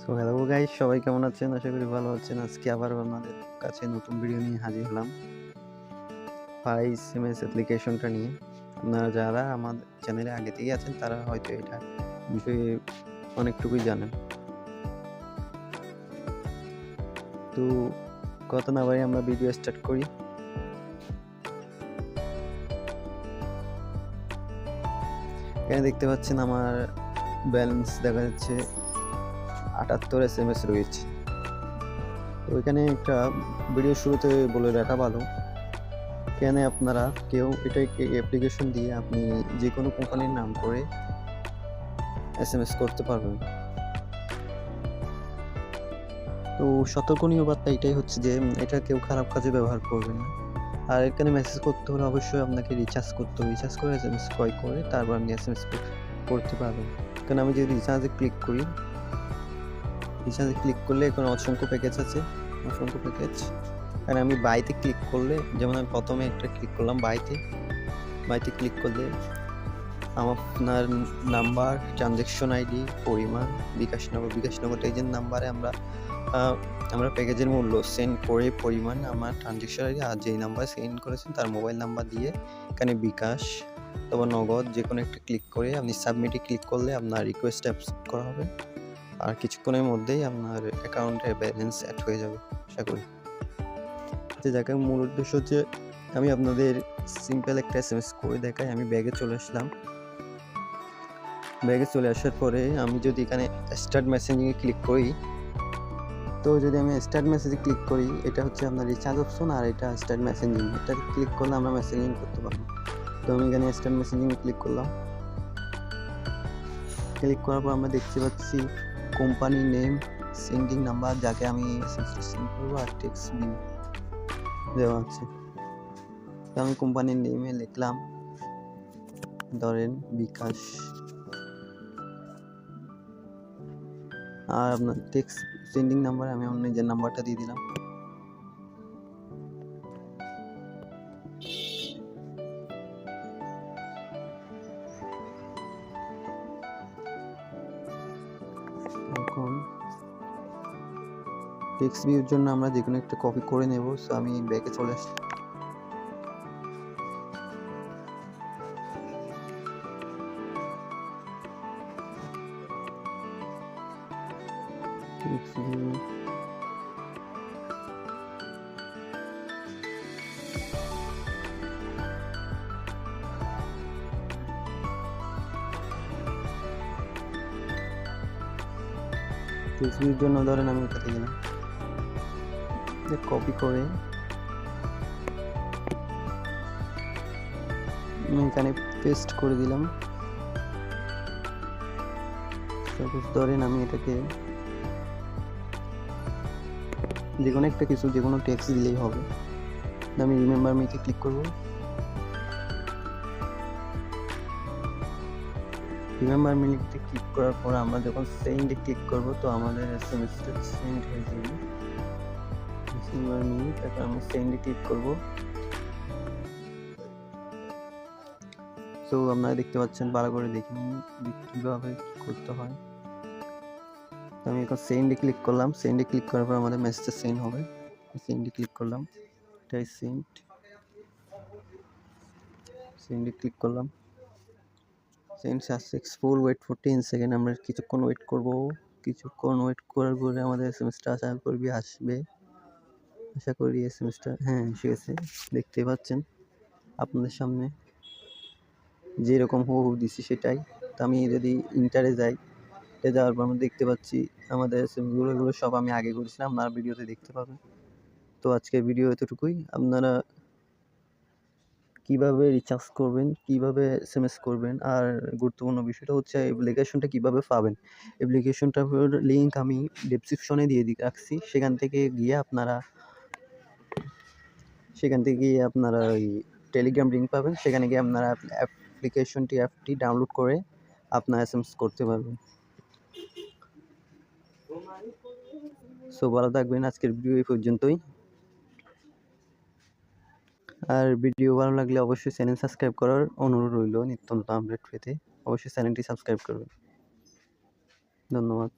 So hello guys, সবাই কেমন আছেন? আশা করি ভালো আছেন। আজকে আবার আপনাদের কাছে নতুন ভিডিও নিয়ে হাজির হলাম এসএমএস অ্যাপ্লিকেশনটা নিয়ে। আপনারা যারা আমাদের চ্যানেলে আগে থেকে আছেন তারা হয়তো এটা বিষয়ে অনেকটুকুই জানেন। তো কথা না বাড়িয়ে আমরা ভিডিও স্টার্ট করি। এখানে দেখতে পাচ্ছেন আমার ব্যালেন্স দেখা যাচ্ছে 78 এসএমএস রয়েছে। তো এখানে একটা ভিডিও শুরুতে বলে রাখা ভালো, এখানে আপনারা কেউ এটা অ্যাপ্লিকেশন দিয়ে আপনি যে কোনো কোম্পানির নাম করে এসএমএস করতে পারবেন। তো সতর্কনীয় বার্তা এটাই হচ্ছে যে এটা কেউ খারাপ কাজে ব্যবহার করবেন না। আর এখানে মেসেজ করতে হলে অবশ্যই আপনাকে রিচার্জ করতে হবে। রিচার্জ করে এসএমএস ক্রয় করে তারপর আপনি এসএমএস করতে পারবেন। কারণ আমি যদি রিচার্জে ক্লিক করি, রিচার্জে ক্লিক করলে এখন অসংখ্য প্যাকেজ আছে, অসংখ্য প্যাকেজ। আর আমি বাইতে ক্লিক করলে, যেমন আমি প্রথমে একটা ক্লিক করলাম বাইতে ক্লিক করলে আপনার নাম্বার, ট্রানজ্যাকশন আইডি, পরিমাণ, বিকাশ নগর এজেন্ট নাম্বারে আমরা প্যাকেজের মূল্য সেন্ড করে পরিমাণ, আমার ট্রানজ্যাকশন আইডি আর যেই নাম্বার সেন্ড করেছেন তার মোবাইল নাম্বার দিয়ে এখানে বিকাশ অথবা নগদ যে কোনো একটা ক্লিক করে আপনি সাবমিটে ক্লিক করলে আপনার রিকোয়েস্ট অ্যাকসেপ্ট করা হবে। আর কিছুক্ষণের মধ্যেই আপনার অ্যাকাউন্টে ব্যালেন্স অ্যাড হয়ে যাবে আশা করি। যাকে মূল উদ্দেশ্য হচ্ছে আমি আপনাদের সিম্পল একটা এসএমএস করে দেখাই। আমি ব্যাগে চলে আসলাম। ব্যাগে চলে আসার পরে আমি যদি এখানে স্টার্ট মেসেজিংয়ে ক্লিক করি, তো যদি আমি স্টার্ট মেসেজে ক্লিক করি, এটা হচ্ছে আপনার রিচার্জ অপশন আর এটা স্টার্ট মেসেজিং। এটা ক্লিক করলে আমরা মেসেজিং করতে পারবো। তো আমি এখানে স্টার্ট মেসেজিংয়ে ক্লিক করলাম। ক্লিক করার পর আমরা দেখতে পাচ্ছি কোম্পানি নেম, সেন্ডিং নাম্বার যাকে আমি এসএমএসটা সেন্ড করবো আর টেক্সট বিল দেওয়া আছে। তো আমি কোম্পানির নেমে লিখলাম ধরেন বিকাশ, আর আপনার টেক্সট সেন্ডিং নাম্বার আমি আমার নিজের নাম্বারটা দিয়ে দিলাম। এখন টেক্সট ভিউর জন্য আমরা যে কোনো একটা কপি করে নেব। সো আমি ব্যাকে চলে আসছি। টেক্সট ভিউ টেক্সট জন্য ধরেন আমি এটাতে গেলাম, কপি করে আমি এখানে পেস্ট করে দিলাম। ধরেন আমি এটাকে যে কোনো একটা কিছু, যে কোনো টেক্সট দিলেই হবে। আমি রিমেম্বার মিতে ক্লিক করব। রিমেম্বার মিতে ক্লিক করার পর আমরা যখন সেন্ডে ক্লিক করব, তো আমাদের এসএমএসটা সেন্ড হয়ে যাবে। রিমেম্বার মিনিট, তারপর আমি সেন্ডে ক্লিক করব। তো আপনারা দেখতে পাচ্ছেন, ভালো করে দেখুন কিভাবে করতে হয়। আমি এখন সেন্ডে ক্লিক করলাম। সেন্ডে ক্লিক করার পর আমাদের মেসেজটা সেন্ড হবে। সেন্ডে ক্লিক করলাম, এটাই সেন্ডে ক্লিক করলাম। Send successful, wait for 10 second. আমরা কিছুক্ষণ ওয়েট করব। কিছুক্ষণ ওয়েট করার পরে আমাদের এসএমএসটা আসবে। আশা করি এসএমএসটা এসে গেছে। দেখতে পাচ্ছেন আপনাদের সামনে যেরকম হুবহু দিছি সেটাই। তো আমি যদি ইন্টারে যাই, এটা যাওয়ার পর আমরা দেখতে পাচ্ছি আমাদের এসএমএসগুলো সব আমি আগে করেছিলাম, আপনারা ভিডিওতে দেখতে পাবেন। তো আজকের ভিডিও এতটুকুই। আপনারা কিভাবে রিচার্জ করবেন, কিভাবে এসএমএস করবেন, আর গুরুত্বপূর্ণ বিষয়টা হচ্ছে অ্যাপ্লিকেশনটা কিভাবে পাবেন। অ্যাপ্লিকেশনটার লিঙ্ক আমি ডেসক্রিপশনে দিয়ে রাখছি। সেখান থেকে গিয়ে আপনারা ওই টেলিগ্রাম লিঙ্ক পাবেন। সেখানে গিয়ে আপনারা অ্যাপটি ডাউনলোড করে আপনারা এসএমএস করতে পারবেন। সো ভালো থাকবেন। আজকের ভিডিও এই পর্যন্তই। আর ভিডিও ভালো লাগলে অবশ্যই চ্যানেল সাবস্ক্রাইব করার অনুরোধ রইল। নিত্য নতুন আপডেট পেতে অবশ্যই চ্যানেলটি সাবস্ক্রাইব করবেন। ধন্যবাদ।